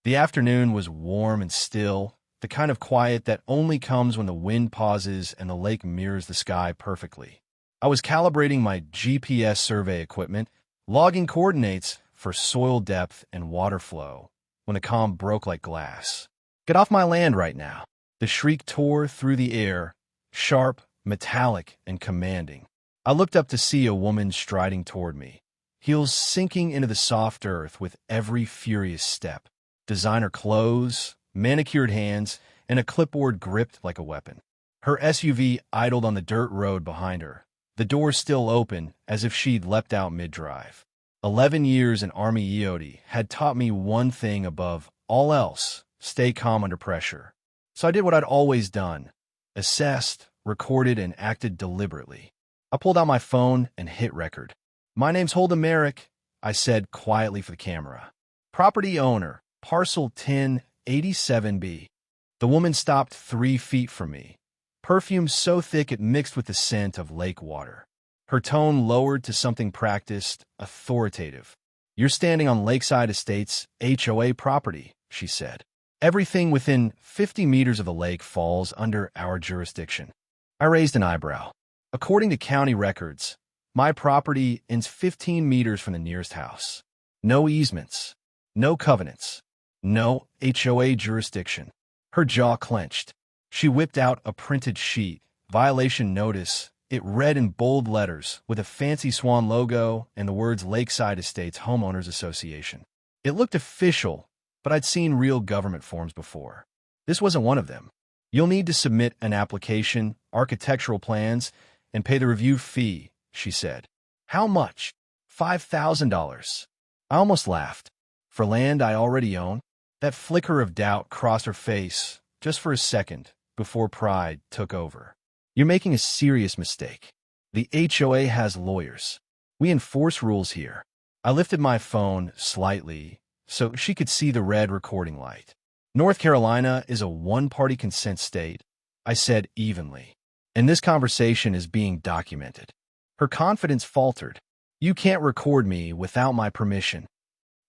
The afternoon was warm and still, the kind of quiet that only comes when the wind pauses and the lake mirrors the sky perfectly. I was calibrating my GPS survey equipment, logging coordinates for soil depth and water flow, when the calm broke like glass. "Get off my land right now." The shriek tore through the air, sharp, metallic, and commanding. I looked up to see a woman striding toward me, heels sinking into the soft earth with every furious step. Designer clothes, manicured hands, and a clipboard gripped like a weapon. Her SUV idled on the dirt road behind her, the door still open as if she'd leapt out mid-drive. 11 years in Army EOD had taught me one thing above all else: stay calm under pressure. So I did what I'd always done: assessed, recorded, and acted deliberately. I pulled out my phone and hit record. "My name's Holden Merrick," I said quietly for the camera. "Property owner, parcel 1087B. The woman stopped 3 feet from me, perfume so thick it mixed with the scent of lake water. Her tone lowered to something practiced, authoritative. "You're standing on Lakeside Estates HOA property," she said. "Everything within 50 meters of the lake falls under our jurisdiction." I raised an eyebrow. "According to county records, my property ends 15 meters from the nearest house. No easements, no covenants, no HOA jurisdiction." Her jaw clenched. She whipped out a printed sheet, violation notice. It read in bold letters, with a fancy swan logo and the words Lakeside Estates Homeowners Association. It looked official, but I'd seen real government forms before. This wasn't one of them. "You'll need to submit an application, architectural plans, and pay the review fee," she said. "How much?" $5,000. I almost laughed. "For land I already own?" That flicker of doubt crossed her face, just for a second, before pride took over. "You're making a serious mistake. The HOA has lawyers. We enforce rules here." I lifted my phone slightly so she could see the red recording light. "North Carolina is a one-party consent state," I said evenly. "And this conversation is being documented." Her confidence faltered. "You can't record me without my permission."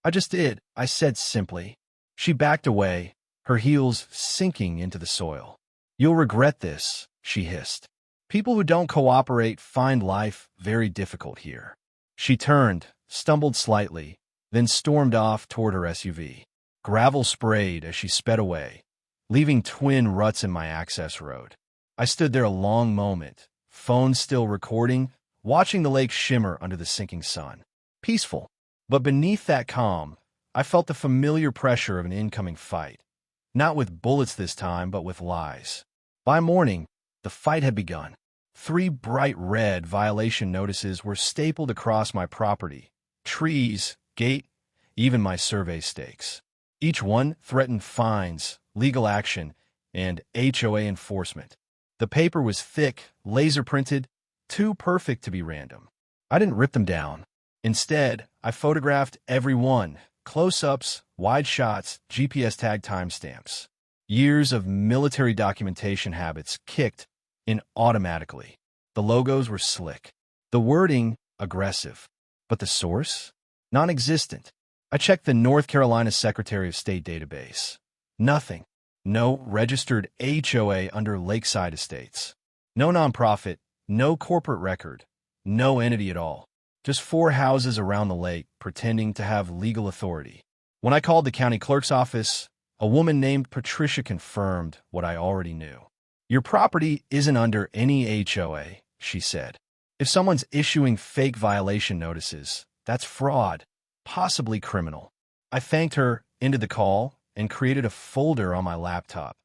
"I just did," I said simply. She backed away, her heels sinking into the soil. "You'll regret this," she hissed. "People who don't cooperate find life very difficult here." She turned, stumbled slightly, then stormed off toward her SUV. Gravel sprayed as she sped away, leaving twin ruts in my access road. I stood there a long moment, phone still recording, watching the lake shimmer under the sinking sun. Peaceful. But beneath that calm, I felt the familiar pressure of an incoming fight. Not with bullets this time, but with lies. By morning, the fight had begun. 3 bright red violation notices were stapled across my property: trees, gate, even my survey stakes. Each one threatened fines, legal action, and HOA enforcement. The paper was thick, laser-printed, too perfect to be random. I didn't rip them down. Instead, I photographed every one: close-ups, wide shots, GPS tag timestamps. Years of military documentation habits kicked in automatically. The logos were slick, the wording aggressive, but the source? Non-existent. I checked the North Carolina Secretary of State database. Nothing. No registered HOA under Lakeside Estates. No nonprofit, no corporate record, no entity at all. Just 4 houses around the lake pretending to have legal authority. When I called the county clerk's office, a woman named Patricia confirmed what I already knew. "Your property isn't under any HOA," she said. "If someone's issuing fake violation notices, that's fraud, possibly criminal." I thanked her, ended the call, and created a folder on my laptop,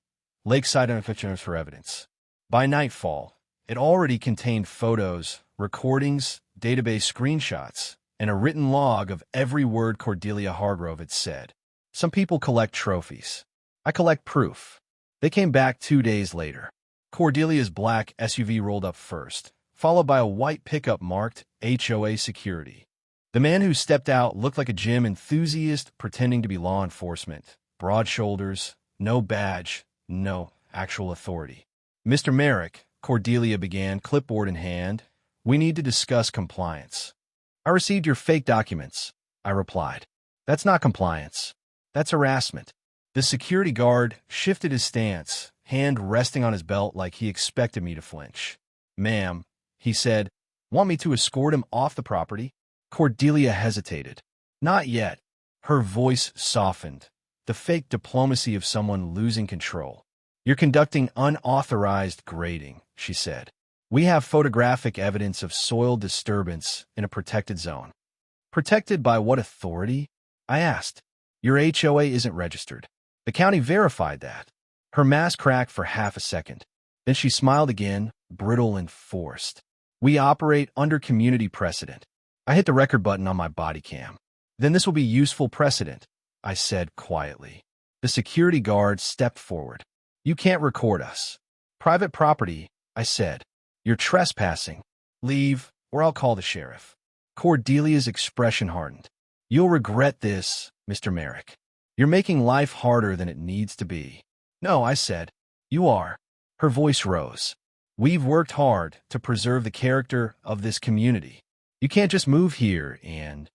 Lakeside Identifications for Evidence. By nightfall, it already contained photos, recordings, database screenshots, and a written log of every word Cordelia Hargrove had said. Some people collect trophies. I collect proof. They came back 2 days later. Cordelia's black SUV rolled up first, followed by a white pickup marked HOA Security. The man who stepped out looked like a gym enthusiast pretending to be law enforcement. Broad shoulders, no badge, no actual authority. "Mr. Merrick," Cordelia began, clipboard in hand, "we need to discuss compliance." "I received your fake documents," I replied. "That's not compliance." That's harassment. The security guard shifted his stance, hand resting on his belt like he expected me to flinch. Ma'am, he said, want me to escort him off the property? Cordelia hesitated. Not yet. Her voice softened, the fake diplomacy of someone losing control. You're conducting unauthorized grading, she said. We have photographic evidence of soil disturbance in a protected zone. Protected by what authority? I asked. Your HOA isn't registered. The county verified that. Her mask cracked for half a second. Then she smiled again, brittle and forced. We operate under community precedent. I hit the record button on my body cam. Then this will be useful precedent, I said quietly. The security guard stepped forward. You can't record us. Private property, I said. You're trespassing. Leave, or I'll call the sheriff. Cordelia's expression hardened. You'll regret this, Mr. Merrick. You're making life harder than it needs to be. No, I said. You are. Her voice rose. We've worked hard to preserve the character of this community. You can't just move here and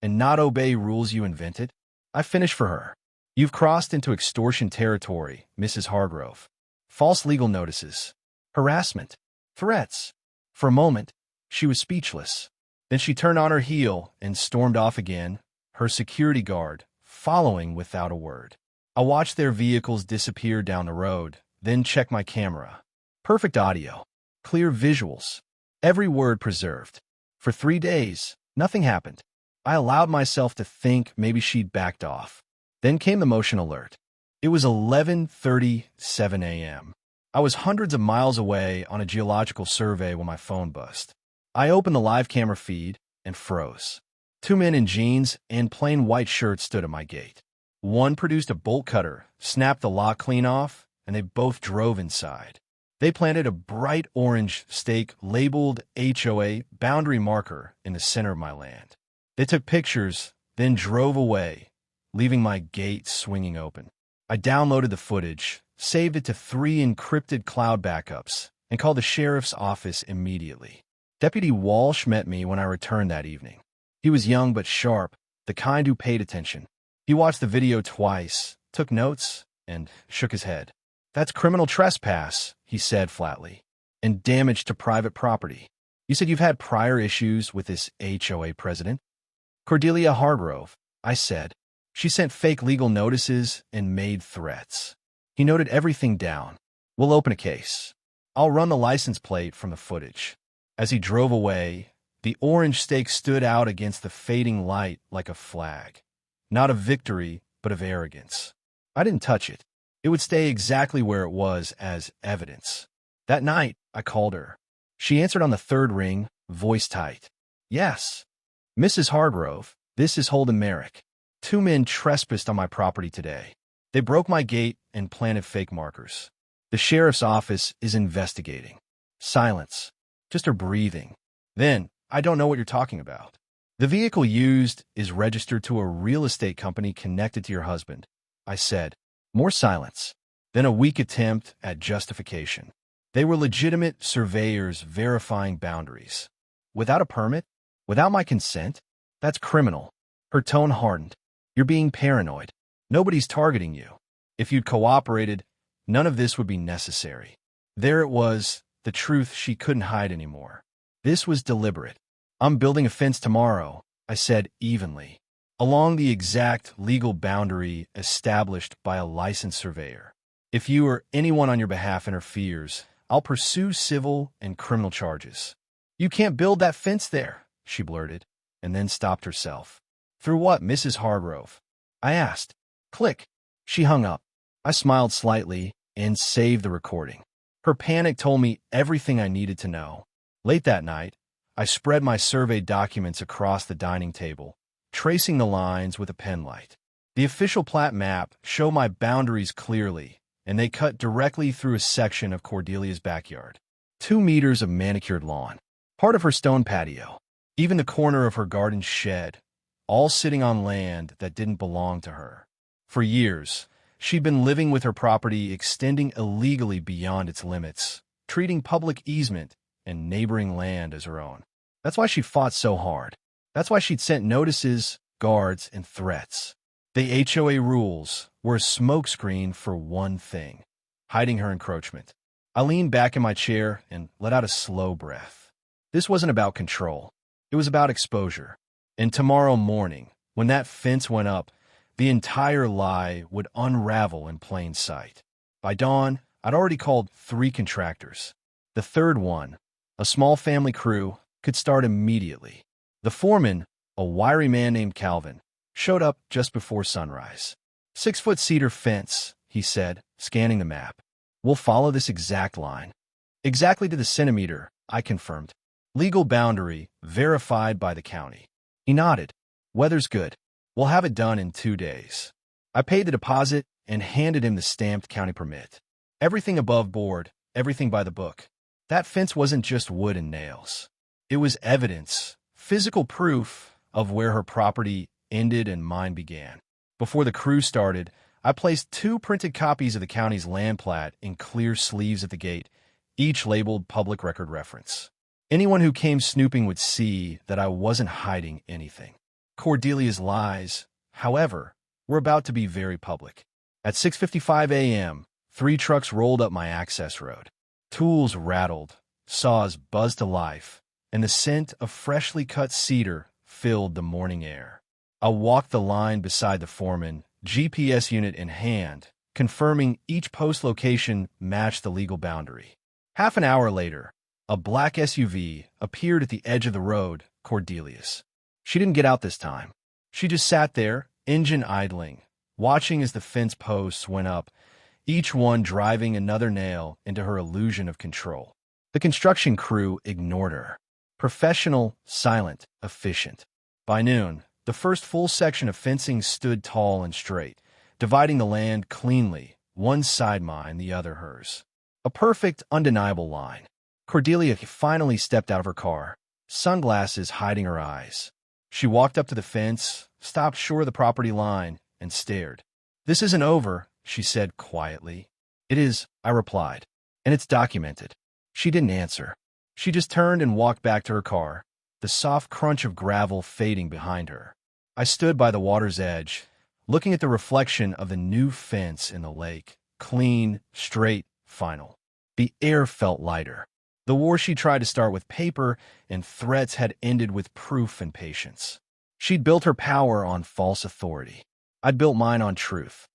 not obey rules you invented. I finished for her. You've crossed into extortion territory, Mrs. Hargrove. False legal notices. Harassment. Threats. For a moment, she was speechless. Then she turned on her heel and stormed off again, her security guard following without a word. I watched their vehicles disappear down the road, then checked my camera. Perfect audio. Clear visuals. Every word preserved. For 3 days, nothing happened. I allowed myself to think maybe she'd backed off. Then came the motion alert. It was 11:37 a.m. I was hundreds of miles away on a geological survey when my phone buzzed. I opened the live camera feed and froze. 2 men in jeans and plain white shirts stood at my gate. One produced a bolt cutter, snapped the lock clean off, and they both drove inside. They planted a bright orange stake labeled HOA boundary marker in the center of my land. They took pictures, then drove away, leaving my gate swinging open. I downloaded the footage, saved it to 3 encrypted cloud backups, and called the sheriff's office immediately. Deputy Walsh met me when I returned that evening. He was young but sharp, the kind who paid attention. He watched the video twice, took notes, and shook his head. That's criminal trespass, he said flatly, and damage to private property. You said you've had prior issues with this HOA president? Cordelia Hargrove, I said. She sent fake legal notices and made threats. He noted everything down. We'll open a case. I'll run the license plate from the footage. As he drove away, the orange stake stood out against the fading light like a flag. Not of victory, but of arrogance. I didn't touch it. It would stay exactly where it was as evidence. That night, I called her. She answered on the 3rd ring, voice tight. Yes. Mrs. Hargrove, this is Holden Merrick. 2 men trespassed on my property today. They broke my gate and planted fake markers. The sheriff's office is investigating. Silence. Just her breathing. Then, I don't know what you're talking about. The vehicle used is registered to a real estate company connected to your husband, I said. More silence. Then a weak attempt at justification. They were legitimate surveyors verifying boundaries. Without a permit? Without my consent? That's criminal. Her tone hardened. You're being paranoid. Nobody's targeting you. If you'd cooperated, none of this would be necessary. There it was, the truth she couldn't hide anymore. This was deliberate. I'm building a fence tomorrow, I said evenly, along the exact legal boundary established by a licensed surveyor. If you or anyone on your behalf interferes, I'll pursue civil and criminal charges. You can't build that fence there, she blurted, and then stopped herself. Through what, Mrs. Hargrove? I asked. Click. She hung up. I smiled slightly and saved the recording. Her panic told me everything I needed to know. Late that night, I spread my survey documents across the dining table, tracing the lines with a penlight. The official plat map showed my boundaries clearly, and they cut directly through a section of Cordelia's backyard. 2 meters of manicured lawn, part of her stone patio, even the corner of her garden shed, all sitting on land that didn't belong to her. For years, she'd been living with her property extending illegally beyond its limits, treating public easement and neighboring land as her own. That's why she fought so hard. That's why she'd sent notices, guards, and threats. The HOA rules were a smokescreen for one thing: hiding her encroachment. I leaned back in my chair and let out a slow breath. This wasn't about control. It was about exposure. And tomorrow morning, when that fence went up, the entire lie would unravel in plain sight. By dawn, I'd already called 3 contractors. The third one, a small family crew, could start immediately. The foreman, a wiry man named Calvin, showed up just before sunrise. 6-foot cedar fence, he said, scanning the map. We'll follow this exact line. Exactly to the centimeter, I confirmed. Legal boundary, verified by the county. He nodded. Weather's good. We'll have it done in 2 days. I paid the deposit and handed him the stamped county permit. Everything above board, everything by the book. That fence wasn't just wood and nails. It was evidence, physical proof of where her property ended and mine began. Before the crew started, I placed 2 printed copies of the county's land plat in clear sleeves at the gate, each labeled public record reference. Anyone who came snooping would see that I wasn't hiding anything. Cordelia's lies, however, were about to be very public. At 6:55 a.m., 3 trucks rolled up my access road. Tools rattled, saws buzzed to life, and the scent of freshly cut cedar filled the morning air. I walked the line beside the foreman, GPS unit in hand, confirming each post location matched the legal boundary. Half an hour later, a black SUV appeared at the edge of the road, Cordelia's. She didn't get out this time. She just sat there, engine idling, watching as the fence posts went up, each one driving another nail into her illusion of control. The construction crew ignored her. Professional, silent, efficient. By noon, the first full section of fencing stood tall and straight, dividing the land cleanly, one side mine, the other hers. A perfect, undeniable line. Cordelia finally stepped out of her car, sunglasses hiding her eyes. She walked up to the fence, stopped short of the property line, and stared. "This isn't over," she said quietly. "It is," I replied, "and it's documented." She didn't answer. She just turned and walked back to her car, the soft crunch of gravel fading behind her. I stood by the water's edge, looking at the reflection of the new fence in the lake, clean, straight, final. The air felt lighter. The war she tried to start with paper and threats had ended with proof and patience. She'd built her power on false authority. I'd built mine on truth.